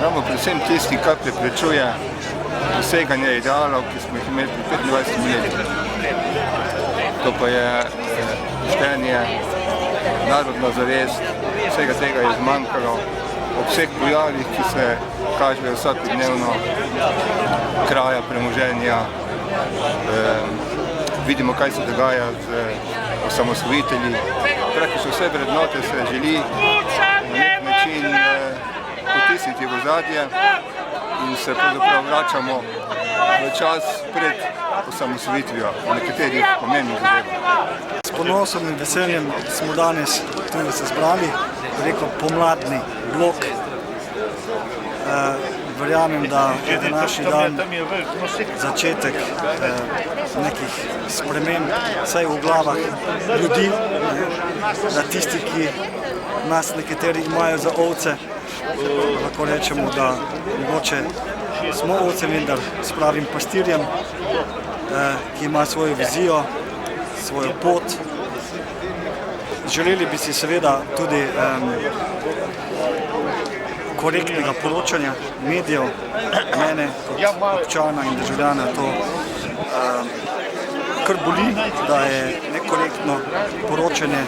ravno predvsem tisti, kar preprečuje doseganje idealov, ki smo jih imeli pred 25 leti. To pa je štenje, narodna zavest, vsega tega je zmanjkalo ob vseh pojavih, ki se kažejo vsakodnevno, kraja, premoženja. Vidimo, kaj se dogaja z osamosvojitelji. Praktično vse vrednote se želi na nek način potisniti v ozadje in se pravzaprav vračamo v čas pred osamosvojitvijo v nekaterih pomembnih zadevah. S ponosom in veseljem smo danes tukaj se zbrali, rekel pomladni blok. Verjamem, da je današnji dan začetek nekih sprememb, vsaj v glavah ljudi, da tisti, ki nas nekateri imajo za ovce, lahko rečemo, da mogoče smo ovce, vendar s pravim pastirjem, ki ima svojo vizijo, svojo pot. Želeli bi si seveda tudi korektnega poročanja medijev. Mene kot občana in državljana to kar boli, da je nekorektno poročanje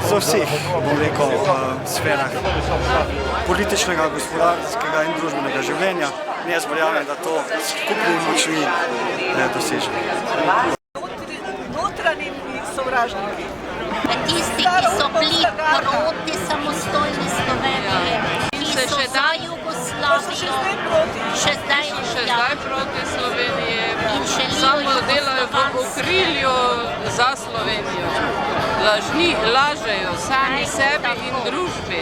za vseh, bom rekel, sferah političnega, gospodarskega in družbenega življenja. In jaz verjamem, da to s skupnimi močmi dosežemo. Notranji sovražniki. Tisti, ki so bili proti samostojni Sloveniji, ki so za Jugoslavijo, še zdaj proti Sloveniji, samo delajo v okrilju za Slovenijo. Lažejo sami sebi in družbi.